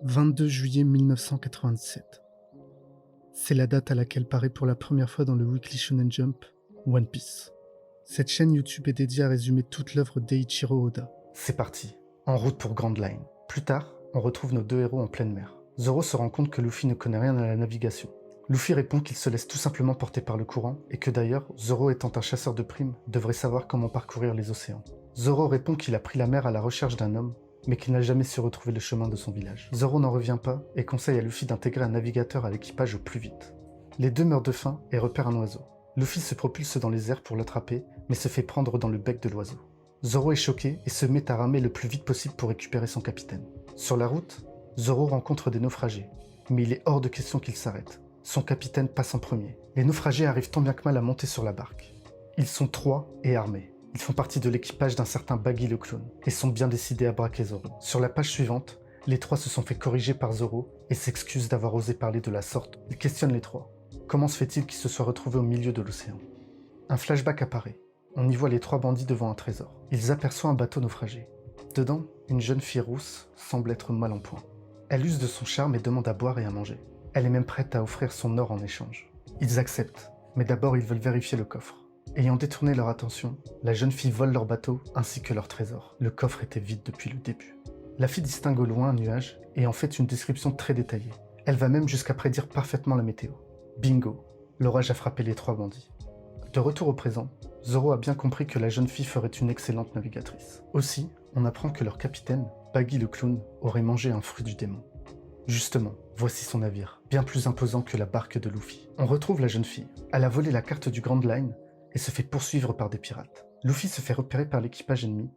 22 juillet 1997. C'est la date à laquelle paraît pour la première fois dans le Weekly Shonen Jump One Piece. Cette chaîne YouTube est dédiée à résumer toute l'œuvre d'Eiichiro Oda. C'est parti, en route pour Grand Line. Plus tard, on retrouve nos deux héros en pleine mer. Zoro se rend compte que Luffy ne connaît rien à la navigation. Luffy répond qu'il se laisse tout simplement porter par le courant et que d'ailleurs, Zoro étant un chasseur de primes, devrait savoir comment parcourir les océans. Zoro répond qu'il a pris la mer à la recherche d'un homme, mais qu'il n'a jamais su retrouver le chemin de son village. Zoro n'en revient pas et conseille à Luffy d'intégrer un navigateur à l'équipage au plus vite. Les deux meurent de faim et repèrent un oiseau. Luffy se propulse dans les airs pour l'attraper, mais se fait prendre dans le bec de l'oiseau. Zoro est choqué et se met à ramer le plus vite possible pour récupérer son capitaine. Sur la route, Zoro rencontre des naufragés, mais il est hors de question qu'il s'arrête. Son capitaine passe en premier. Les naufragés arrivent tant bien que mal à monter sur la barque. Ils sont 3 et armés. Ils font partie de l'équipage d'un certain Baggy le clown et sont bien décidés à braquer Zoro. Sur la page suivante, les 3 se sont fait corriger par Zoro et s'excusent d'avoir osé parler de la sorte. Il questionne les 3. Comment se fait-il qu'ils se soient retrouvés au milieu de l'océan? Un flashback apparaît. On y voit les 3 bandits devant un trésor. Ils aperçoivent un bateau naufragé. Dedans, une jeune fille rousse semble être mal en point. Elle use de son charme et demande à boire et à manger. Elle est même prête à offrir son or en échange. Ils acceptent, mais d'abord ils veulent vérifier le coffre. Ayant détourné leur attention, la jeune fille vole leur bateau ainsi que leur trésor. Le coffre était vide depuis le début. La fille distingue au loin un nuage et en fait une description très détaillée. Elle va même jusqu'à prédire parfaitement la météo. Bingo, l'orage a frappé les 3 bandits. De retour au présent, Zoro a bien compris que la jeune fille ferait une excellente navigatrice. Aussi, on apprend que leur capitaine, Baggy le clown, aurait mangé un fruit du démon. Justement, voici son navire, bien plus imposant que la barque de Luffy. On retrouve la jeune fille. Elle a volé la carte du Grand Line et se fait poursuivre par des pirates. Luffy se fait repérer par l'équipage ennemi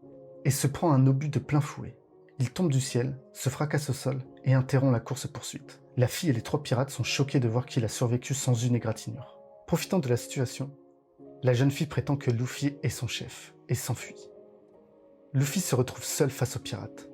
et se prend un obus de plein fouet. Il tombe du ciel, se fracasse au sol et interrompt la course-poursuite. La fille et les 3 pirates sont choqués de voir qu'il a survécu sans une égratignure. Profitant de la situation, la jeune fille prétend que Luffy est son chef et s'enfuit. Luffy se retrouve seul face aux pirates.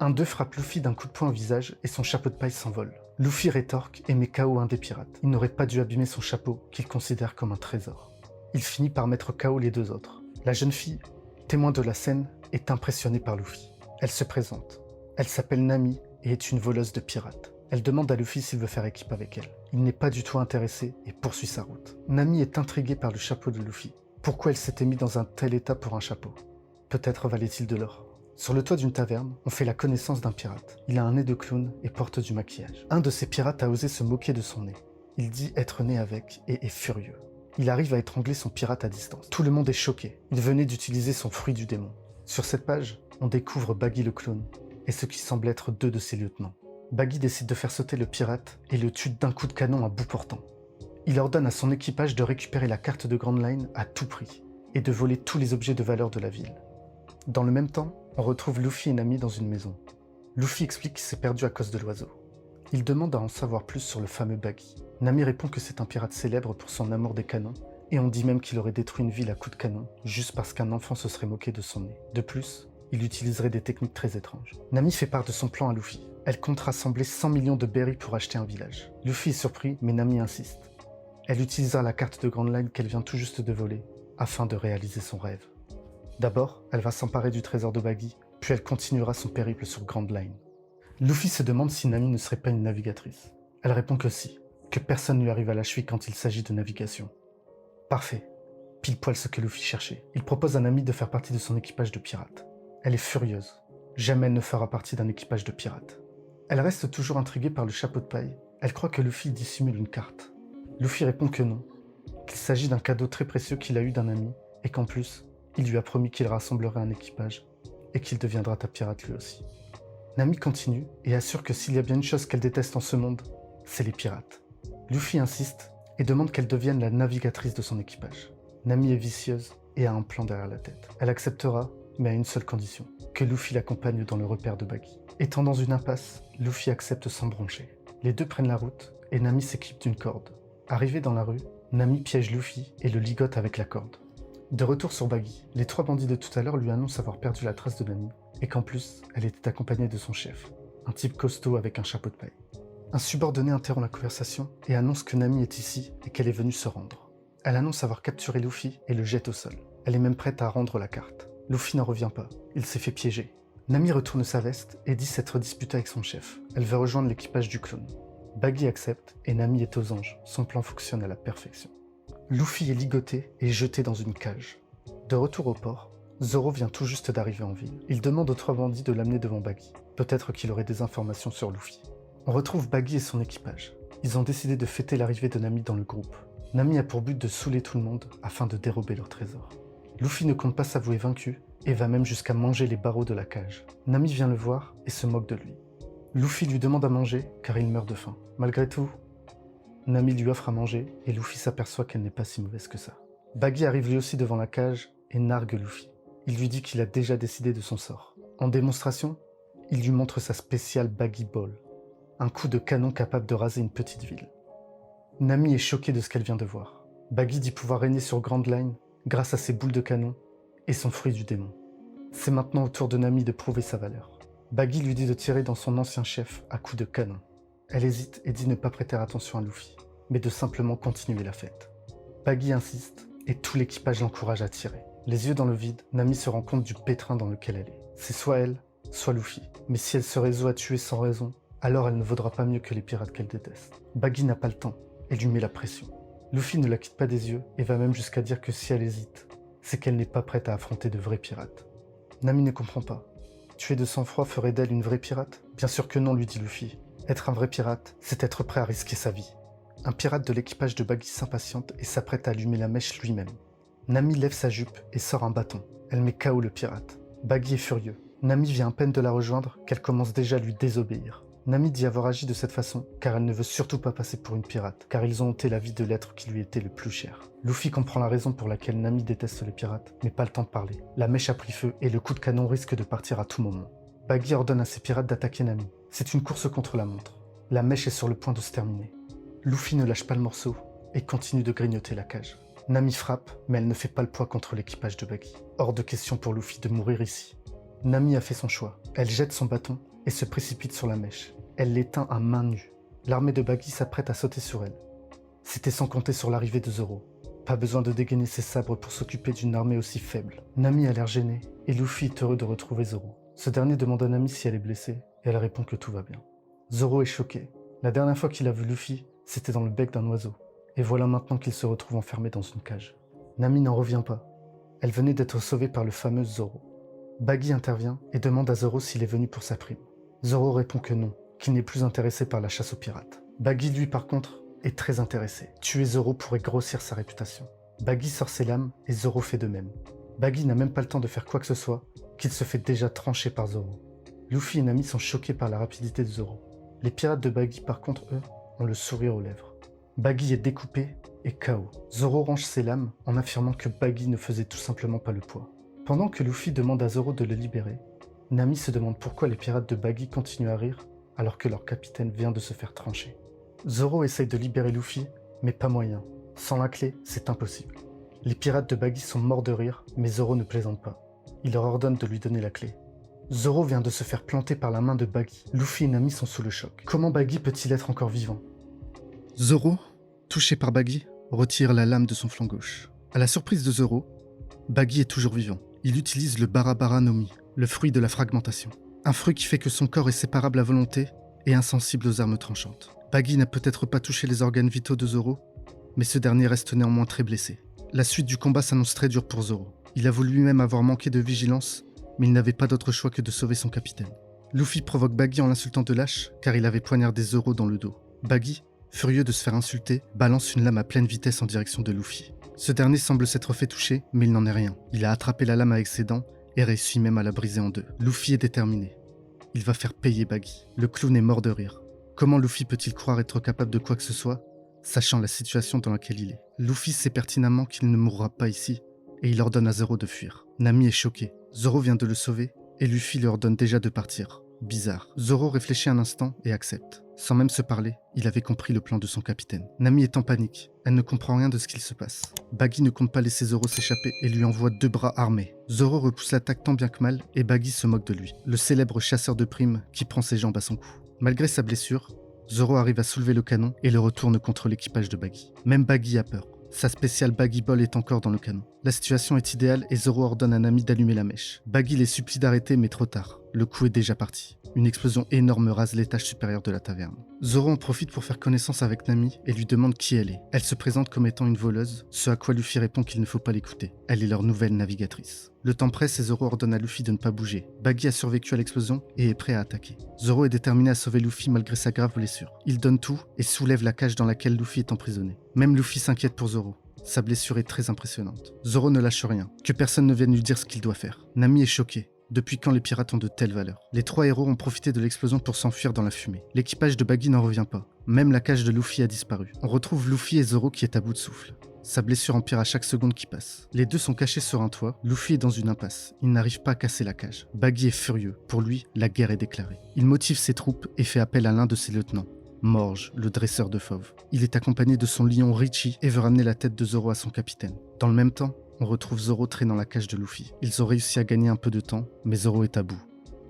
Un d'eux frappe Luffy d'un coup de poing au visage et son chapeau de paille s'envole. Luffy rétorque et met KO un des pirates. Il n'aurait pas dû abîmer son chapeau, qu'il considère comme un trésor. Il finit par mettre KO les 2 autres. La jeune fille, témoin de la scène, est impressionnée par Luffy. Elle se présente. Elle s'appelle Nami et est une voleuse de pirates. Elle demande à Luffy s'il veut faire équipe avec elle. Il n'est pas du tout intéressé et poursuit sa route. Nami est intriguée par le chapeau de Luffy. Pourquoi elle s'était mise dans un tel état pour un chapeau? Peut-être valait-il de l'or. Sur le toit d'une taverne, on fait la connaissance d'un pirate. Il a un nez de clown et porte du maquillage. Un de ces pirates a osé se moquer de son nez. Il dit être né avec et est furieux. Il arrive à étrangler son pirate à distance. Tout le monde est choqué. Il venait d'utiliser son fruit du démon. Sur cette page, on découvre Baggy le clown et ce qui semble être 2 de ses lieutenants. Baggy décide de faire sauter le pirate et le tue d'un coup de canon à bout portant. Il ordonne à son équipage de récupérer la carte de Grand Line à tout prix et de voler tous les objets de valeur de la ville. Dans le même temps, on retrouve Luffy et Nami dans une maison. Luffy explique qu'il s'est perdu à cause de l'oiseau. Il demande à en savoir plus sur le fameux Baggy. Nami répond que c'est un pirate célèbre pour son amour des canons, et on dit même qu'il aurait détruit une ville à coups de canon, juste parce qu'un enfant se serait moqué de son nez. De plus, il utiliserait des techniques très étranges. Nami fait part de son plan à Luffy. Elle compte rassembler 100 millions de berries pour acheter un village. Luffy est surpris, mais Nami insiste. Elle utilisera la carte de Grand Line qu'elle vient tout juste de voler, afin de réaliser son rêve. D'abord, elle va s'emparer du trésor de Baggy, puis elle continuera son périple sur Grand Line. Luffy se demande si Nami ne serait pas une navigatrice. Elle répond que si, que personne ne lui arrive à la cheville quand il s'agit de navigation. Parfait, pile poil ce que Luffy cherchait. Il propose à Nami de faire partie de son équipage de pirates. Elle est furieuse. Jamais elle ne fera partie d'un équipage de pirates. Elle reste toujours intriguée par le chapeau de paille. Elle croit que Luffy dissimule une carte. Luffy répond que non, qu'il s'agit d'un cadeau très précieux qu'il a eu d'un ami, et qu'en plus, il lui a promis qu'il rassemblerait un équipage, et qu'il deviendra un pirate lui aussi. Nami continue, et assure que s'il y a bien une chose qu'elle déteste en ce monde, c'est les pirates. Luffy insiste, et demande qu'elle devienne la navigatrice de son équipage. Nami est vicieuse, et a un plan derrière la tête. Elle acceptera, mais à une seule condition, que Luffy l'accompagne dans le repère de Baggy. Étant dans une impasse, Luffy accepte sans broncher. Les deux prennent la route, et Nami s'équipe d'une corde. Arrivée dans la rue, Nami piège Luffy et le ligote avec la corde. De retour sur Baggy, les 3 bandits de tout à l'heure lui annoncent avoir perdu la trace de Nami, et qu'en plus, elle était accompagnée de son chef, un type costaud avec un chapeau de paille. Un subordonné interrompt la conversation et annonce que Nami est ici et qu'elle est venue se rendre. Elle annonce avoir capturé Luffy et le jette au sol. Elle est même prête à rendre la carte. Luffy n'en revient pas, il s'est fait piéger. Nami retourne sa veste et dit s'être disputée avec son chef. Elle veut rejoindre l'équipage du clone. Baggy accepte et Nami est aux anges. Son plan fonctionne à la perfection. Luffy est ligoté et jeté dans une cage. De retour au port, Zoro vient tout juste d'arriver en ville. Il demande aux 3 bandits de l'amener devant Baggy. Peut-être qu'il aurait des informations sur Luffy. On retrouve Baggy et son équipage. Ils ont décidé de fêter l'arrivée de Nami dans le groupe. Nami a pour but de saouler tout le monde afin de dérober leur trésor. Luffy ne compte pas s'avouer vaincu et va même jusqu'à manger les barreaux de la cage. Nami vient le voir et se moque de lui. Luffy lui demande à manger car il meurt de faim. Malgré tout, Nami lui offre à manger et Luffy s'aperçoit qu'elle n'est pas si mauvaise que ça. Baggy arrive lui aussi devant la cage et nargue Luffy. Il lui dit qu'il a déjà décidé de son sort. En démonstration, il lui montre sa spéciale Baggy Ball, un coup de canon capable de raser une petite ville. Nami est choquée de ce qu'elle vient de voir. Baggy dit pouvoir régner sur Grand Line grâce à ses boules de canon et son fruit du démon. C'est maintenant au tour de Nami de prouver sa valeur. Baggy lui dit de tirer dans son ancien chef à coups de canon. Elle hésite et dit ne pas prêter attention à Luffy, mais de simplement continuer la fête. Baggy insiste et tout l'équipage l'encourage à tirer. Les yeux dans le vide, Nami se rend compte du pétrin dans lequel elle est. C'est soit elle, soit Luffy. Mais si elle se résout à tuer sans raison, alors elle ne vaudra pas mieux que les pirates qu'elle déteste. Baggy n'a pas le temps et lui met la pression. Luffy ne la quitte pas des yeux et va même jusqu'à dire que si elle hésite, c'est qu'elle n'est pas prête à affronter de vrais pirates. Nami ne comprend pas. Tuer de sang-froid ferait d'elle une vraie pirate? Bien sûr que non, lui dit Luffy. Être un vrai pirate, c'est être prêt à risquer sa vie. Un pirate de l'équipage de Baggy s'impatiente et s'apprête à allumer la mèche lui-même. Nami lève sa jupe et sort un bâton. Elle met KO le pirate. Baggy est furieux. Nami vient à peine de la rejoindre qu'elle commence déjà à lui désobéir. Nami dit avoir agi de cette façon car elle ne veut surtout pas passer pour une pirate, car ils ont ôté la vie de l'être qui lui était le plus cher. Luffy comprend la raison pour laquelle Nami déteste les pirates, mais pas le temps de parler. La mèche a pris feu et le coup de canon risque de partir à tout moment. Baggy ordonne à ses pirates d'attaquer Nami. C'est une course contre la montre. La mèche est sur le point de se terminer. Luffy ne lâche pas le morceau et continue de grignoter la cage. Nami frappe, mais elle ne fait pas le poids contre l'équipage de Baggy. Hors de question pour Luffy de mourir ici. Nami a fait son choix. Elle jette son bâton et se précipite sur la mèche. Elle l'éteint à main nue. L'armée de Baggy s'apprête à sauter sur elle. C'était sans compter sur l'arrivée de Zoro. Pas besoin de dégainer ses sabres pour s'occuper d'une armée aussi faible. Nami a l'air gênée et Luffy est heureux de retrouver Zoro. Ce dernier demande à Nami si elle est blessée et elle répond que tout va bien. Zoro est choqué. La dernière fois qu'il a vu Luffy, c'était dans le bec d'un oiseau. Et voilà maintenant qu'il se retrouve enfermé dans une cage. Nami n'en revient pas. Elle venait d'être sauvée par le fameux Zoro. Baggy intervient et demande à Zoro s'il est venu pour sa prime. Zoro répond que non, qu'il n'est plus intéressé par la chasse aux pirates. Baggy, lui, par contre, est très intéressé. Tuer Zoro pourrait grossir sa réputation. Baggy sort ses lames et Zoro fait de même. Baggy n'a même pas le temps de faire quoi que ce soit, qu'il se fait déjà trancher par Zoro. Luffy et Nami sont choqués par la rapidité de Zoro. Les pirates de Baggy, par contre, eux, ont le sourire aux lèvres. Baggy est découpé et KO. Zoro range ses lames en affirmant que Baggy ne faisait tout simplement pas le poids. Pendant que Luffy demande à Zoro de le libérer, Nami se demande pourquoi les pirates de Baggy continuent à rire alors que leur capitaine vient de se faire trancher. Zoro essaye de libérer Luffy, mais pas moyen. Sans la clé, c'est impossible. Les pirates de Baggy sont morts de rire, mais Zoro ne plaisante pas. Il leur ordonne de lui donner la clé. Zoro vient de se faire planter par la main de Baggy. Luffy et Nami sont sous le choc. Comment Baggy peut-il être encore vivant? Zoro, touché par Baggy, retire la lame de son flanc gauche. À la surprise de Zoro, Baggy est toujours vivant. Il utilise le Barabara no Mi, le fruit de la fragmentation. Un fruit qui fait que son corps est séparable à volonté et insensible aux armes tranchantes. Baggy n'a peut-être pas touché les organes vitaux de Zoro, mais ce dernier reste néanmoins très blessé. La suite du combat s'annonce très dure pour Zoro. Il avoue lui-même avoir manqué de vigilance, mais il n'avait pas d'autre choix que de sauver son capitaine. Luffy provoque Baggy en l'insultant de lâche, car il avait poignardé Zoro dans le dos. Baggy, furieux de se faire insulter, balance une lame à pleine vitesse en direction de Luffy. Ce dernier semble s'être fait toucher, mais il n'en est rien. Il a attrapé la lame avec ses dents et réussit même à la briser en deux. Luffy est déterminé. Il va faire payer Baggy. Le clown est mort de rire. Comment Luffy peut-il croire être capable de quoi que ce soit, sachant la situation dans laquelle il est? Luffy sait pertinemment qu'il ne mourra pas ici, et il ordonne à Zoro de fuir. Nami est choqué. Zoro vient de le sauver, et Luffy lui ordonne déjà de partir. Bizarre. Zoro réfléchit un instant et accepte. Sans même se parler, il avait compris le plan de son capitaine. Nami est en panique. Elle ne comprend rien de ce qu'il se passe. Baggy ne compte pas laisser Zoro s'échapper et lui envoie 2 bras armés. Zoro repousse l'attaque tant bien que mal et Baggy se moque de lui, le célèbre chasseur de primes qui prend ses jambes à son cou. Malgré sa blessure, Zoro arrive à soulever le canon et le retourne contre l'équipage de Baggy. Même Baggy a peur. Sa spéciale Baggy Ball est encore dans le canon. La situation est idéale et Zoro ordonne à Nami d'allumer la mèche. Baggy les supplie d'arrêter mais trop tard. Le coup est déjà parti. Une explosion énorme rase l'étage supérieur de la taverne. Zoro en profite pour faire connaissance avec Nami et lui demande qui elle est. Elle se présente comme étant une voleuse, ce à quoi Luffy répond qu'il ne faut pas l'écouter. Elle est leur nouvelle navigatrice. Le temps presse et Zoro ordonne à Luffy de ne pas bouger. Baggy a survécu à l'explosion et est prêt à attaquer. Zoro est déterminé à sauver Luffy malgré sa grave blessure. Il donne tout et soulève la cage dans laquelle Luffy est emprisonné. Même Luffy s'inquiète pour Zoro. Sa blessure est très impressionnante. Zoro ne lâche rien, que personne ne vienne lui dire ce qu'il doit faire. Nami est choquée. Depuis quand les pirates ont de telles valeurs? Les trois héros ont profité de l'explosion pour s'enfuir dans la fumée. L'équipage de Baggy n'en revient pas. Même la cage de Luffy a disparu. On retrouve Luffy et Zoro qui est à bout de souffle. Sa blessure empire à chaque seconde qui passe. Les deux sont cachés sur un toit. Luffy est dans une impasse. Il n'arrive pas à casser la cage. Baggy est furieux. Pour lui, la guerre est déclarée. Il motive ses troupes et fait appel à l'un de ses lieutenants. Morge, le dresseur de fauves. Il est accompagné de son lion Richie et veut ramener la tête de Zoro à son capitaine. Dans le même temps, on retrouve Zoro traînant la cage de Luffy. Ils ont réussi à gagner un peu de temps, mais Zoro est à bout.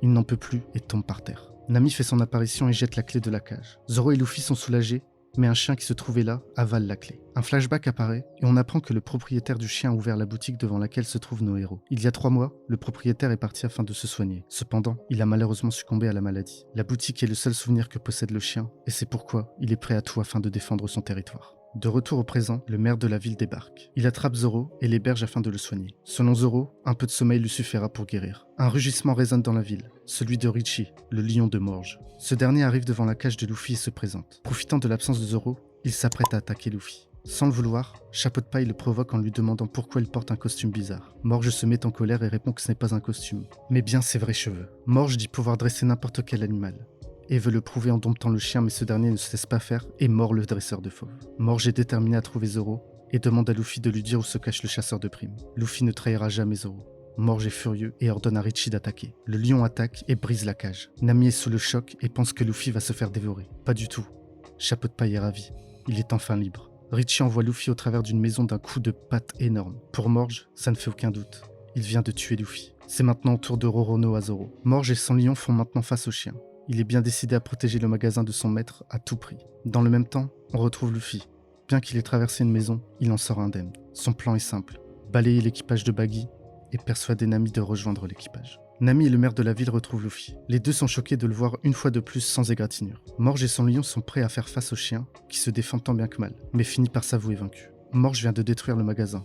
Il n'en peut plus et tombe par terre. Nami fait son apparition et jette la clé de la cage. Zoro et Luffy sont soulagés, mais un chien qui se trouvait là avale la clé. Un flashback apparaît et on apprend que le propriétaire du chien a ouvert la boutique devant laquelle se trouvent nos héros. Il y a 3 mois, le propriétaire est parti afin de se soigner. Cependant, il a malheureusement succombé à la maladie. La boutique est le seul souvenir que possède le chien et c'est pourquoi il est prêt à tout afin de défendre son territoire. De retour au présent, le maire de la ville débarque. Il attrape Zoro et l'héberge afin de le soigner. Selon Zoro, un peu de sommeil lui suffira pour guérir. Un rugissement résonne dans la ville, celui de Richie, le lion de Morge. Ce dernier arrive devant la cage de Luffy et se présente. Profitant de l'absence de Zoro, il s'apprête à attaquer Luffy. Sans le vouloir, Chapeau de Paille le provoque en lui demandant pourquoi il porte un costume bizarre. Morge se met en colère et répond que ce n'est pas un costume, mais bien ses vrais cheveux. Morge dit pouvoir dresser n'importe quel animal et veut le prouver en domptant le chien, mais ce dernier ne se laisse pas faire et mord le dresseur de fauves. Morge est déterminé à trouver Zoro et demande à Luffy de lui dire où se cache le chasseur de primes. Luffy ne trahira jamais Zoro. Morge est furieux et ordonne à Richie d'attaquer. Le lion attaque et brise la cage. Nami est sous le choc et pense que Luffy va se faire dévorer. Pas du tout. Chapeau de Paille est ravi. Il est enfin libre. Richie envoie Luffy au travers d'une maison d'un coup de patte énorme. Pour Morge, ça ne fait aucun doute. Il vient de tuer Luffy. C'est maintenant au tour de Roronoa à Zoro. Morge et son lion font maintenant face au chien. Il est bien décidé à protéger le magasin de son maître à tout prix. Dans le même temps, on retrouve Luffy. Bien qu'il ait traversé une maison, il en sort indemne. Son plan est simple, balayer l'équipage de Baggy et persuader Nami de rejoindre l'équipage. Nami et le maire de la ville retrouvent Luffy. Les deux sont choqués de le voir une fois de plus sans égratignure. Morge et son lion sont prêts à faire face au chien, qui se défend tant bien que mal, mais finit par s'avouer vaincu. Morge vient de détruire le magasin,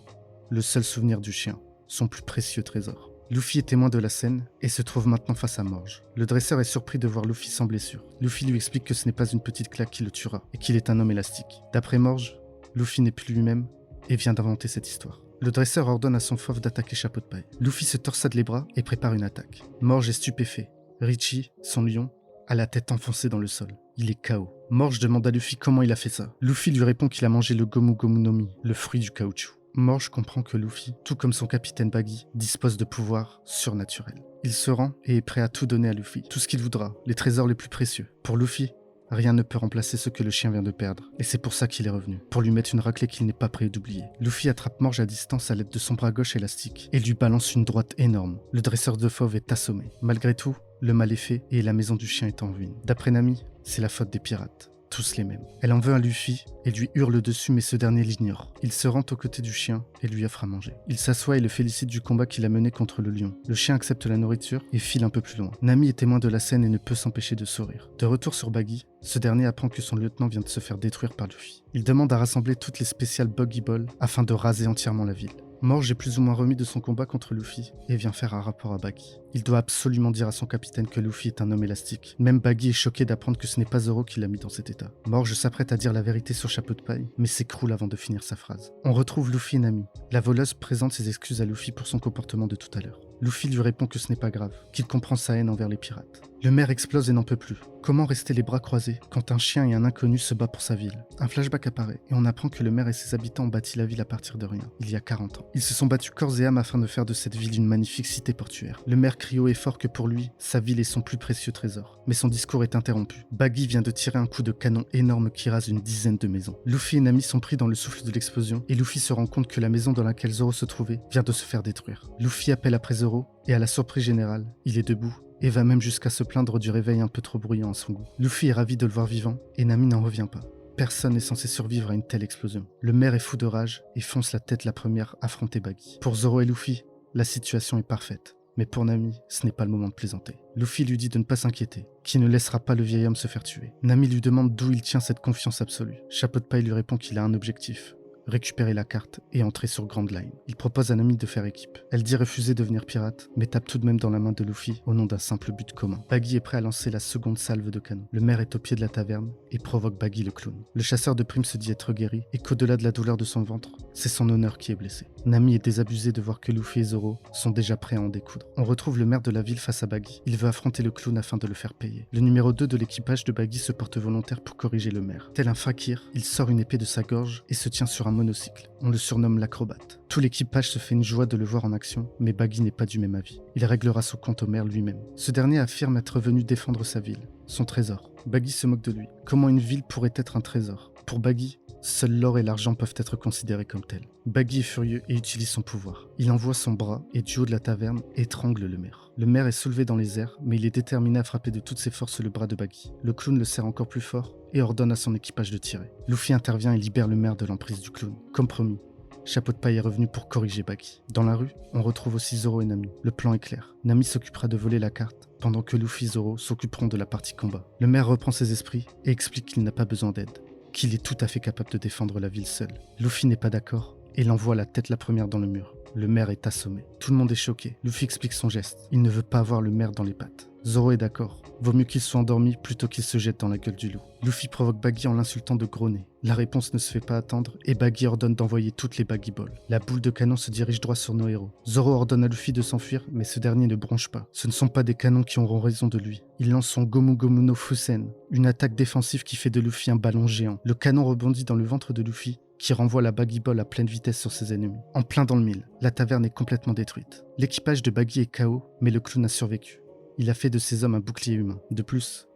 le seul souvenir du chien, son plus précieux trésor. Luffy est témoin de la scène et se trouve maintenant face à Morge. Le dresseur est surpris de voir Luffy sans blessure. Luffy lui explique que ce n'est pas une petite claque qui le tuera et qu'il est un homme élastique. D'après Morge, Luffy n'est plus lui-même et vient d'inventer cette histoire. Le dresseur ordonne à son fauve d'attaquer Chapeau de Paille. Luffy se torsade les bras et prépare une attaque. Morge est stupéfait. Richie, son lion, a la tête enfoncée dans le sol. Il est KO. Morge demande à Luffy comment il a fait ça. Luffy lui répond qu'il a mangé le Gomu Gomu no Mi, le fruit du caoutchouc. Morge comprend que Luffy, tout comme son capitaine Baggy, dispose de pouvoirs surnaturels. Il se rend et est prêt à tout donner à Luffy, tout ce qu'il voudra, les trésors les plus précieux. Pour Luffy, rien ne peut remplacer ce que le chien vient de perdre, et c'est pour ça qu'il est revenu, pour lui mettre une raclée qu'il n'est pas prêt d'oublier. Luffy attrape Morge à distance à l'aide de son bras gauche élastique, et lui balance une droite énorme. Le dresseur de fauve est assommé. Malgré tout, le mal est fait, et la maison du chien est en ruine. D'après Nami, c'est la faute des pirates. Tous les mêmes. Elle en veut à Luffy et lui hurle dessus, mais ce dernier l'ignore. Il se rend aux côtés du chien et lui offre à manger. Il s'assoit et le félicite du combat qu'il a mené contre le lion. Le chien accepte la nourriture et file un peu plus loin. Nami est témoin de la scène et ne peut s'empêcher de sourire. De retour sur Baggy, ce dernier apprend que son lieutenant vient de se faire détruire par Luffy. Il demande à rassembler toutes les spéciales Buggy Ball afin de raser entièrement la ville. Morge est plus ou moins remis de son combat contre Luffy et vient faire un rapport à Baggy. Il doit absolument dire à son capitaine que Luffy est un homme élastique. Même Baggy est choqué d'apprendre que ce n'est pas Zoro qui l'a mis dans cet état. Morge s'apprête à dire la vérité sur Chapeau de Paille, mais s'écroule avant de finir sa phrase. On retrouve Luffy et Nami. La voleuse présente ses excuses à Luffy pour son comportement de tout à l'heure. Luffy lui répond que ce n'est pas grave, qu'il comprend sa haine envers les pirates. Le maire explose et n'en peut plus. Comment rester les bras croisés quand un chien et un inconnu se battent pour sa ville? Un flashback apparaît et on apprend que le maire et ses habitants ont bâti la ville à partir de rien, il y a 40 ans. Ils se sont battus corps et âme afin de faire de cette ville une magnifique cité portuaire. Le maire crie haut et fort que pour lui, sa ville est son plus précieux trésor. Mais son discours est interrompu. Baggy vient de tirer un coup de canon énorme qui rase une dizaine de maisons. Luffy et Nami sont pris dans le souffle de l'explosion et Luffy se rend compte que la maison dans laquelle Zoro se trouvait vient de se faire détruire. Luffy appelle après Zoro et à la surprise générale, il est debout et va même jusqu'à se plaindre du réveil un peu trop bruyant à son goût. Luffy est ravi de le voir vivant et Nami n'en revient pas. Personne n'est censé survivre à une telle explosion. Le maire est fou de rage et fonce la tête la première affronter Baggy. Pour Zoro et Luffy, la situation est parfaite. Mais pour Nami, ce n'est pas le moment de plaisanter. Luffy lui dit de ne pas s'inquiéter, qu'il ne laissera pas le vieil homme se faire tuer. Nami lui demande d'où il tient cette confiance absolue. Chapeau de paille lui répond qu'il a un objectif: récupérer la carte et entrer sur Grand Line. Il propose à Nami de faire équipe. Elle dit refuser de devenir pirate, mais tape tout de même dans la main de Luffy au nom d'un simple but commun. Baggy est prêt à lancer la seconde salve de canon. Le maire est au pied de la taverne et provoque Baggy le clown. Le chasseur de primes se dit être guéri et qu'au-delà de la douleur de son ventre, c'est son honneur qui est blessé. Nami est désabusé de voir que Luffy et Zoro sont déjà prêts à en découdre. On retrouve le maire de la ville face à Baggy. Il veut affronter le clown afin de le faire payer. Le numéro 2 de l'équipage de Baggy se porte volontaire pour corriger le maire. Tel un fakir, il sort une épée de sa gorge et se tient sur un monocycle. On le surnomme l'acrobate. Tout l'équipage se fait une joie de le voir en action, mais Baggy n'est pas du même avis. Il réglera son compte au maire lui-même. Ce dernier affirme être venu défendre sa ville, son trésor. Baggy se moque de lui. Comment une ville pourrait être un trésor? Pour Baggy, seuls l'or et l'argent peuvent être considérés comme tels. Baggy est furieux et utilise son pouvoir. Il envoie son bras et du haut de la taverne étrangle le maire. Le maire est soulevé dans les airs, mais il est déterminé à frapper de toutes ses forces le bras de Baggy. Le clown le serre encore plus fort et ordonne à son équipage de tirer. Luffy intervient et libère le maire de l'emprise du clown. Comme promis, Chapeau de paille est revenu pour corriger Baggy. Dans la rue, on retrouve aussi Zoro et Nami. Le plan est clair. Nami s'occupera de voler la carte, pendant que Luffy et Zoro s'occuperont de la partie combat. Le maire reprend ses esprits et explique qu'il n'a pas besoin d'aide, qu'il est tout à fait capable de défendre la ville seul. Luffy n'est pas d'accord et l'envoie la tête la première dans le mur. Le maire est assommé. Tout le monde est choqué. Luffy explique son geste. Il ne veut pas avoir le maire dans les pattes. Zoro est d'accord. Vaut mieux qu'il soit endormi plutôt qu'il se jette dans la gueule du loup. Luffy provoque Baggy en l'insultant de gros nez. La réponse ne se fait pas attendre et Baggy ordonne d'envoyer toutes les Baggy Balls. La boule de canon se dirige droit sur nos héros. Zoro ordonne à Luffy de s'enfuir, mais ce dernier ne bronche pas. Ce ne sont pas des canons qui auront raison de lui. Il lance son Gomu Gomu no Fusen, une attaque défensive qui fait de Luffy un ballon géant. Le canon rebondit dans le ventre de Luffy, qui renvoie la Baggy Ball à pleine vitesse sur ses ennemis. En plein dans le mille, la taverne est complètement détruite. L'équipage de Baggy est KO, mais le clown a survécu. Il a fait de ses hommes un bouclier humain. De plus,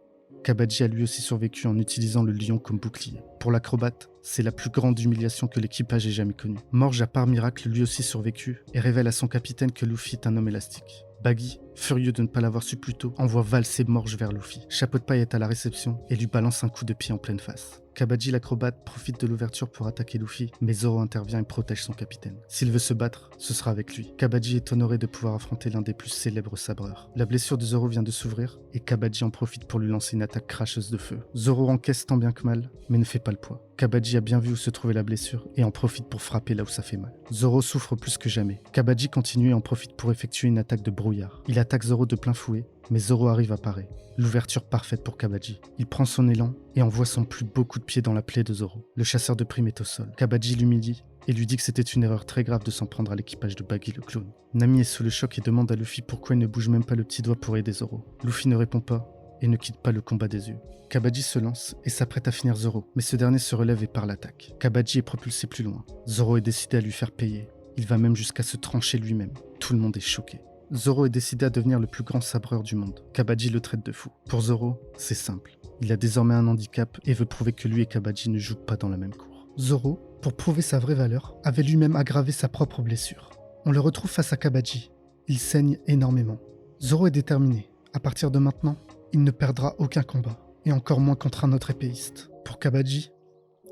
Kabaddi a lui aussi survécu en utilisant le lion comme bouclier. Pour l'acrobate, c'est la plus grande humiliation que l'équipage ait jamais connue. Morge a par miracle lui aussi survécu et révèle à son capitaine que Luffy est un homme élastique. Baggy, furieux de ne pas l'avoir su plus tôt, envoie valser Morge vers Luffy. Chapeau de paille est à la réception et lui balance un coup de pied en pleine face. Kabaddi l'acrobate profite de l'ouverture pour attaquer Luffy, mais Zoro intervient et protège son capitaine. S'il veut se battre, ce sera avec lui. Kabaddi est honoré de pouvoir affronter l'un des plus célèbres sabreurs. La blessure de Zoro vient de s'ouvrir et Kabaddi en profite pour lui lancer une attaque cracheuse de feu. Zoro encaisse tant bien que mal, mais ne fait pas le poids. Kabaddi a bien vu où se trouvait la blessure et en profite pour frapper là où ça fait mal. Zoro souffre plus que jamais. Kabaddi continue et en profite pour effectuer une attaque de brouillard. Il attaque Zoro de plein fouet, mais Zoro arrive à parer. L'ouverture parfaite pour Kabaddi. Il prend son élan et envoie son plus beau coup de pied dans la plaie de Zoro. Le chasseur de primes est au sol. Kabaddi l'humilie et lui dit que c'était une erreur très grave de s'en prendre à l'équipage de Baggy le clown. Nami est sous le choc et demande à Luffy pourquoi il ne bouge même pas le petit doigt pour aider Zoro. Luffy ne répond pas et ne quitte pas le combat des yeux. Kabaddi se lance et s'apprête à finir Zoro, mais ce dernier se relève et part l'attaque. Kabaddi est propulsé plus loin. Zoro est décidé à lui faire payer. Il va même jusqu'à se trancher lui-même. Tout le monde est choqué. Zoro est décidé à devenir le plus grand sabreur du monde. Kabaddi le traite de fou. Pour Zoro, c'est simple. Il a désormais un handicap et veut prouver que lui et Kabaddi ne jouent pas dans la même cour. Zoro, pour prouver sa vraie valeur, avait lui-même aggravé sa propre blessure. On le retrouve face à Kabaddi. Il saigne énormément. Zoro est déterminé. À partir de maintenant, il ne perdra aucun combat, et encore moins contre un autre épéiste. Pour Kabaddi,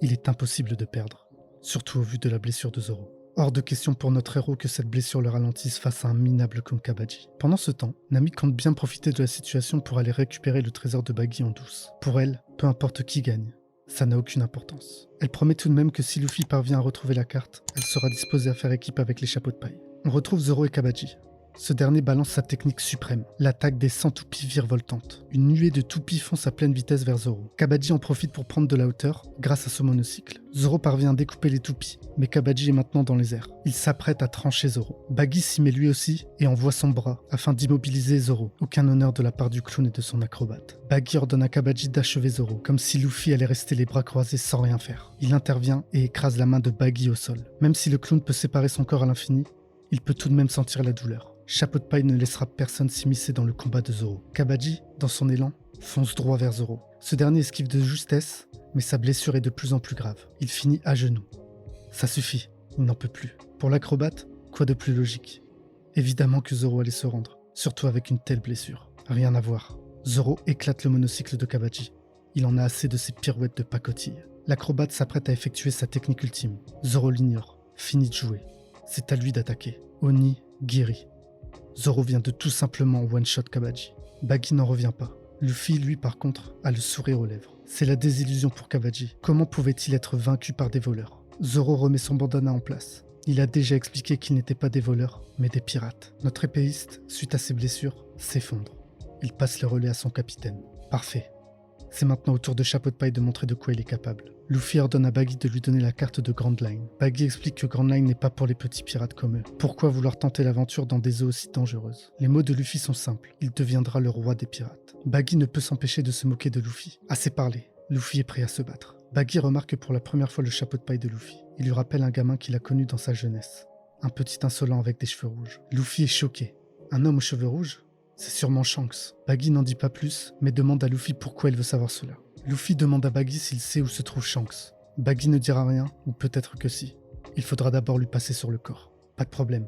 il est impossible de perdre, surtout au vu de la blessure de Zoro. Hors de question pour notre héros que cette blessure le ralentisse face à un minable comme Kabaddi. Pendant ce temps, Nami compte bien profiter de la situation pour aller récupérer le trésor de Baggy en douce. Pour elle, peu importe qui gagne, ça n'a aucune importance. Elle promet tout de même que si Luffy parvient à retrouver la carte, elle sera disposée à faire équipe avec les chapeaux de paille. On retrouve Zoro et Kabaddi. Ce dernier balance sa technique suprême, l'attaque des 100 toupies virevoltantes. Une nuée de toupies fonce à pleine vitesse vers Zoro. Kabaddi en profite pour prendre de la hauteur grâce à son monocycle. Zoro parvient à découper les toupies, mais Kabaddi est maintenant dans les airs. Il s'apprête à trancher Zoro. Baggy s'y met lui aussi et envoie son bras afin d'immobiliser Zoro. Aucun honneur de la part du clown et de son acrobate. Baggy ordonne à Kabaddi d'achever Zoro, comme si Luffy allait rester les bras croisés sans rien faire. Il intervient et écrase la main de Baggy au sol. Même si le clown peut séparer son corps à l'infini, il peut tout de même sentir la douleur. Chapeau de paille ne laissera personne s'immiscer dans le combat de Zoro. Kabaddi, dans son élan, fonce droit vers Zoro. Ce dernier esquive de justesse, mais sa blessure est de plus en plus grave. Il finit à genoux. Ça suffit, il n'en peut plus. Pour l'acrobate, quoi de plus logique? Évidemment que Zoro allait se rendre, surtout avec une telle blessure. Rien à voir. Zoro éclate le monocycle de Kabaddi. Il en a assez de ces pirouettes de pacotille. L'acrobate s'apprête à effectuer sa technique ultime. Zoro l'ignore, finit de jouer. C'est à lui d'attaquer. Oni guérit. Zoro vient de tout simplement one-shot Kabaji. Buggy n'en revient pas. Luffy, lui, par contre, a le sourire aux lèvres. C'est la désillusion pour Kabaji. Comment pouvait-il être vaincu par des voleurs? Zoro remet son bandana en place. Il a déjà expliqué qu'ils n'étaient pas des voleurs, mais des pirates. Notre épéiste, suite à ses blessures, s'effondre. Il passe le relais à son capitaine. Parfait. C'est maintenant au tour de Chapeau de Paille de montrer de quoi il est capable. Luffy ordonne à Buggy de lui donner la carte de Grand Line. Buggy explique que Grand Line n'est pas pour les petits pirates comme eux. Pourquoi vouloir tenter l'aventure dans des eaux aussi dangereuses? Les mots de Luffy sont simples. Il deviendra le roi des pirates. Buggy ne peut s'empêcher de se moquer de Luffy. Assez parlé. Luffy est prêt à se battre. Buggy remarque pour la première fois le chapeau de paille de Luffy. Il lui rappelle un gamin qu'il a connu dans sa jeunesse. Un petit insolent avec des cheveux rouges. Luffy est choqué. Un homme aux cheveux rouges? C'est sûrement Shanks. Buggy n'en dit pas plus, mais demande à Luffy pourquoi il veut savoir cela. Luffy demande à Buggy s'il sait où se trouve Shanks. Buggy ne dira rien, ou peut-être que si. Il faudra d'abord lui passer sur le corps. Pas de problème.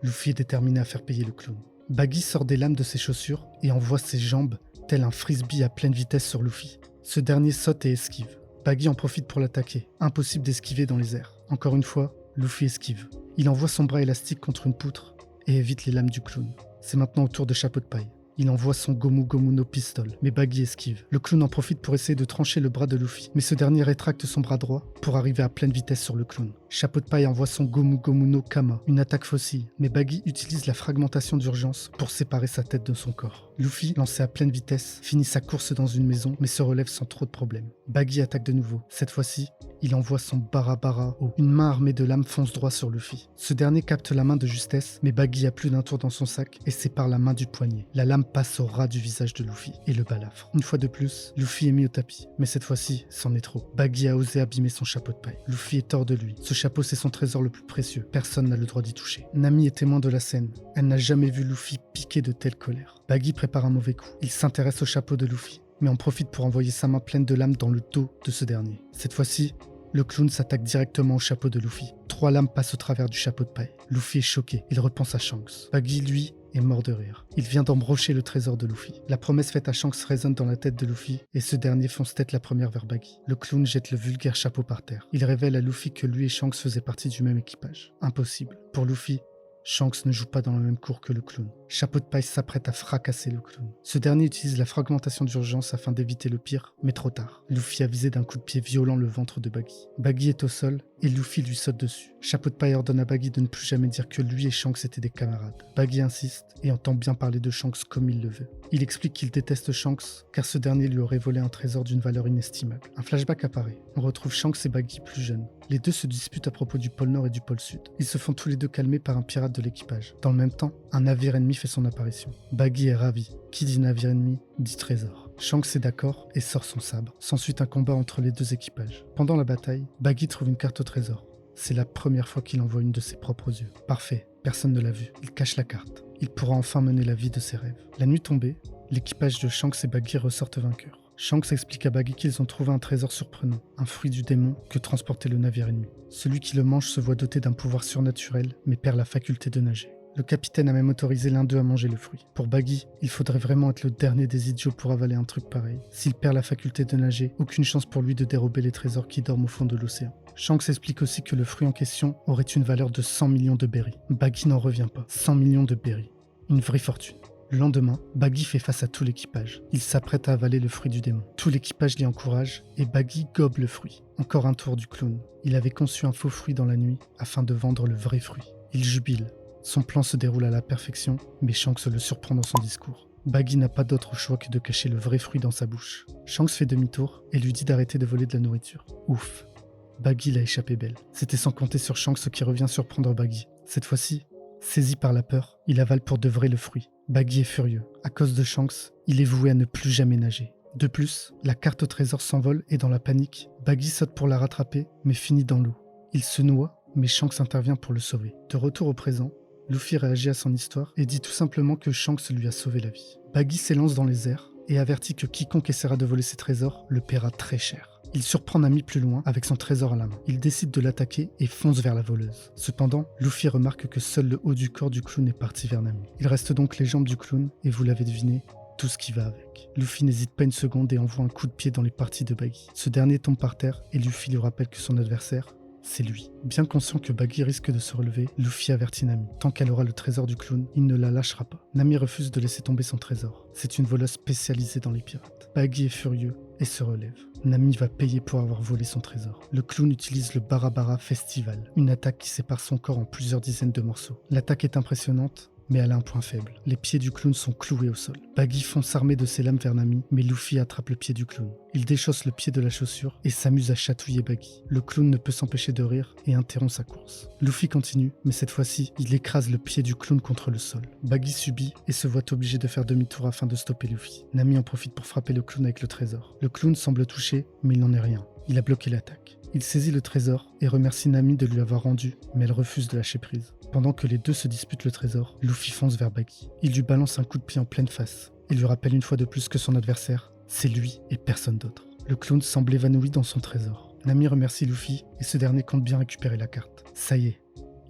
Luffy est déterminé à faire payer le clown. Buggy sort des lames de ses chaussures et envoie ses jambes, tel un frisbee à pleine vitesse sur Luffy. Ce dernier saute et esquive. Buggy en profite pour l'attaquer. Impossible d'esquiver dans les airs. Encore une fois, Luffy esquive. Il envoie son bras élastique contre une poutre et évite les lames du clown. C'est maintenant au tour de Chapeau de Paille. Il envoie son Gomu Gomu no Pistol, mais Buggy esquive. Le clown en profite pour essayer de trancher le bras de Luffy, mais ce dernier rétracte son bras droit pour arriver à pleine vitesse sur le clown. Chapeau de Paille envoie son Gomu Gomu no Kama, une attaque faucille, mais Buggy utilise la fragmentation d'urgence pour séparer sa tête de son corps. Luffy, lancé à pleine vitesse, finit sa course dans une maison, mais se relève sans trop de problèmes. Buggy attaque de nouveau. Cette fois-ci, il envoie son Barabara haut. Une main armée de lames fonce droit sur Luffy. Ce dernier capte la main de justesse, mais Buggy a plus d'un tour dans son sac et sépare la main du poignet. La lame passe au ras du visage de Luffy et le balafre. Une fois de plus, Luffy est mis au tapis, mais cette fois-ci, c'en est trop. Buggy a osé abîmer son chapeau de paille. Luffy est hors de lui. Ce chapeau, c'est son trésor le plus précieux. Personne n'a le droit d'y toucher. Nami est témoin de la scène. Elle n'a jamais vu Luffy piquer de telle colère. Buggy prépare un mauvais coup. Il s'intéresse au chapeau de Luffy, mais en profite pour envoyer sa main pleine de lames dans le dos de ce dernier. Cette fois-ci, le clown s'attaque directement au chapeau de Luffy. 3 lames passent au travers du chapeau de paille. Luffy est choqué. Il repense à Shanks. Buggy, lui, est mort de rire. Il vient d'embrocher le trésor de Luffy. La promesse faite à Shanks résonne dans la tête de Luffy et ce dernier fonce tête la première vers Buggy. Le clown jette le vulgaire chapeau par terre. Il révèle à Luffy que lui et Shanks faisaient partie du même équipage. Impossible. Pour Luffy, Shanks ne joue pas dans la même cour que le clown. Chapeau de paille s'apprête à fracasser le clown. Ce dernier utilise la fragmentation d'urgence afin d'éviter le pire, mais trop tard. Luffy a visé d'un coup de pied violent le ventre de Buggy. Buggy est au sol et Luffy lui saute dessus. Chapeau de paille ordonne à Buggy de ne plus jamais dire que lui et Shanks étaient des camarades. Buggy insiste et entend bien parler de Shanks comme il le veut. Il explique qu'il déteste Shanks car ce dernier lui aurait volé un trésor d'une valeur inestimable. Un flashback apparaît. On retrouve Shanks et Buggy plus jeunes. Les deux se disputent à propos du pôle Nord et du pôle Sud. Ils se font tous les deux calmer par un pirate de l'équipage. Dans le même temps, un navire ennemi fait son apparition. Buggy est ravi. Qui dit navire ennemi, dit trésor. Shanks est d'accord et sort son sabre. S'ensuit un combat entre les deux équipages. Pendant la bataille, Buggy trouve une carte au trésor. C'est la première fois qu'il en voit une de ses propres yeux. Parfait, personne ne l'a vu. Il cache la carte. Il pourra enfin mener la vie de ses rêves. La nuit tombée, l'équipage de Shanks et Buggy ressortent vainqueurs. Shanks explique à Buggy qu'ils ont trouvé un trésor surprenant, un fruit du démon que transportait le navire ennemi. Celui qui le mange se voit doté d'un pouvoir surnaturel, mais perd la faculté de nager. Le capitaine a même autorisé l'un d'eux à manger le fruit. Pour Buggy, il faudrait vraiment être le dernier des idiots pour avaler un truc pareil. S'il perd la faculté de nager, aucune chance pour lui de dérober les trésors qui dorment au fond de l'océan. Shanks explique aussi que le fruit en question aurait une valeur de 100 millions de berries. Buggy n'en revient pas. 100 millions de berries. Une vraie fortune. Le lendemain, Buggy fait face à tout l'équipage. Il s'apprête à avaler le fruit du démon. Tout l'équipage l'y encourage et Buggy gobe le fruit. Encore un tour du clown. Il avait conçu un faux fruit dans la nuit afin de vendre le vrai fruit. Il jubile. Son plan se déroule à la perfection, mais Shanks le surprend dans son discours. Buggy n'a pas d'autre choix que de cacher le vrai fruit dans sa bouche. Shanks fait demi-tour et lui dit d'arrêter de voler de la nourriture. Ouf. Buggy l'a échappé belle. C'était sans compter sur Shanks qui revient surprendre Buggy. Cette fois-ci, saisi par la peur, il avale pour de vrai le fruit. Buggy est furieux. À cause de Shanks, il est voué à ne plus jamais nager. De plus, la carte au trésor s'envole et dans la panique, Buggy saute pour la rattraper, mais finit dans l'eau. Il se noie, mais Shanks intervient pour le sauver. De retour au présent, Luffy réagit à son histoire et dit tout simplement que Shanks lui a sauvé la vie. Buggy s'élance dans les airs et avertit que quiconque essaiera de voler ses trésors le paiera très cher. Il surprend Nami plus loin avec son trésor à la main. Il décide de l'attaquer et fonce vers la voleuse. Cependant, Luffy remarque que seul le haut du corps du clown est parti vers Nami. Il reste donc les jambes du clown et vous l'avez deviné, tout ce qui va avec. Luffy n'hésite pas une seconde et envoie un coup de pied dans les parties de Baggy. Ce dernier tombe par terre et Luffy lui rappelle que son adversaire, c'est lui. Bien conscient que Baggy risque de se relever, Luffy avertit Nami. Tant qu'elle aura le trésor du clown, il ne la lâchera pas. Nami refuse de laisser tomber son trésor. C'est une voleuse spécialisée dans les pirates. Baggy est furieux et se relève. Nami va payer pour avoir volé son trésor. Le clown utilise le Barabara Festival, une attaque qui sépare son corps en plusieurs dizaines de morceaux. L'attaque est impressionnante, mais elle a un point faible. Les pieds du clown sont cloués au sol. Baggy fonce armé de ses lames vers Nami, mais Luffy attrape le pied du clown. Il déchausse le pied de la chaussure et s'amuse à chatouiller Baggy. Le clown ne peut s'empêcher de rire et interrompt sa course. Luffy continue, mais cette fois-ci, il écrase le pied du clown contre le sol. Baggy subit et se voit obligé de faire demi-tour afin de stopper Luffy. Nami en profite pour frapper le clown avec le trésor. Le clown semble touché, mais il n'en est rien. Il a bloqué l'attaque. Il saisit le trésor et remercie Nami de lui avoir rendu, mais elle refuse de lâcher prise. Pendant que les deux se disputent le trésor, Luffy fonce vers Baggy. Il lui balance un coup de pied en pleine face et lui rappelle une fois de plus que son adversaire, c'est lui et personne d'autre. Le clown semble évanoui dans son trésor. Nami remercie Luffy et ce dernier compte bien récupérer la carte. Ça y est,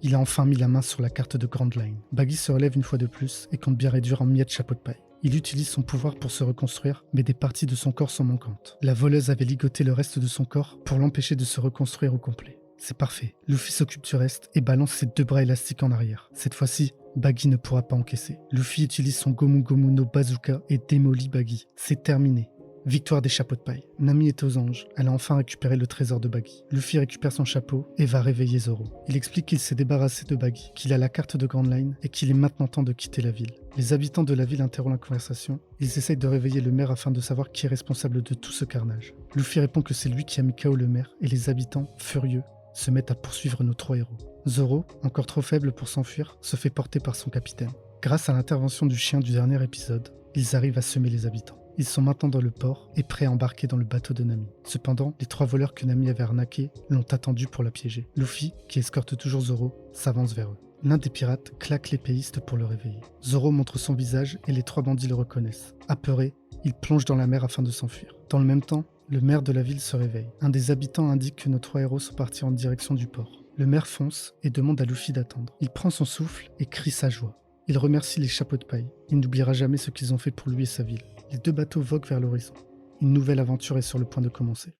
il a enfin mis la main sur la carte de Grand Line. Baggy se relève une fois de plus et compte bien réduire en miettes chapeau de paille. Il utilise son pouvoir pour se reconstruire, mais des parties de son corps sont manquantes. La voleuse avait ligoté le reste de son corps pour l'empêcher de se reconstruire au complet. C'est parfait. Luffy s'occupe du reste et balance ses deux bras élastiques en arrière. Cette fois-ci, Baggy ne pourra pas encaisser. Luffy utilise son Gomu Gomu no Bazooka et démolit Baggy. C'est terminé. Victoire des chapeaux de paille. Nami est aux anges. Elle a enfin récupéré le trésor de Baggy. Luffy récupère son chapeau et va réveiller Zoro. Il explique qu'il s'est débarrassé de Baggy, qu'il a la carte de Grand Line et qu'il est maintenant temps de quitter la ville. Les habitants de la ville interrompent la conversation. Ils essayent de réveiller le maire afin de savoir qui est responsable de tout ce carnage. Luffy répond que c'est lui qui a mis KO le maire et les habitants, furieux, se mettent à poursuivre nos trois héros. Zoro, encore trop faible pour s'enfuir, se fait porter par son capitaine. Grâce à l'intervention du chien du dernier épisode, ils arrivent à semer les habitants. Ils sont maintenant dans le port et prêts à embarquer dans le bateau de Nami. Cependant, les trois voleurs que Nami avait arnaqués l'ont attendu pour la piéger. Luffy, qui escorte toujours Zoro, s'avance vers eux. L'un des pirates claque l'épéiste pour le réveiller. Zoro montre son visage et les trois bandits le reconnaissent. Apeurés, ils plongent dans la mer afin de s'enfuir. Dans le même temps, le maire de la ville se réveille. Un des habitants indique que nos trois héros sont partis en direction du port. Le maire fonce et demande à Luffy d'attendre. Il prend son souffle et crie sa joie. Il remercie les chapeaux de paille. Il n'oubliera jamais ce qu'ils ont fait pour lui et sa ville. Les deux bateaux voguent vers l'horizon. Une nouvelle aventure est sur le point de commencer.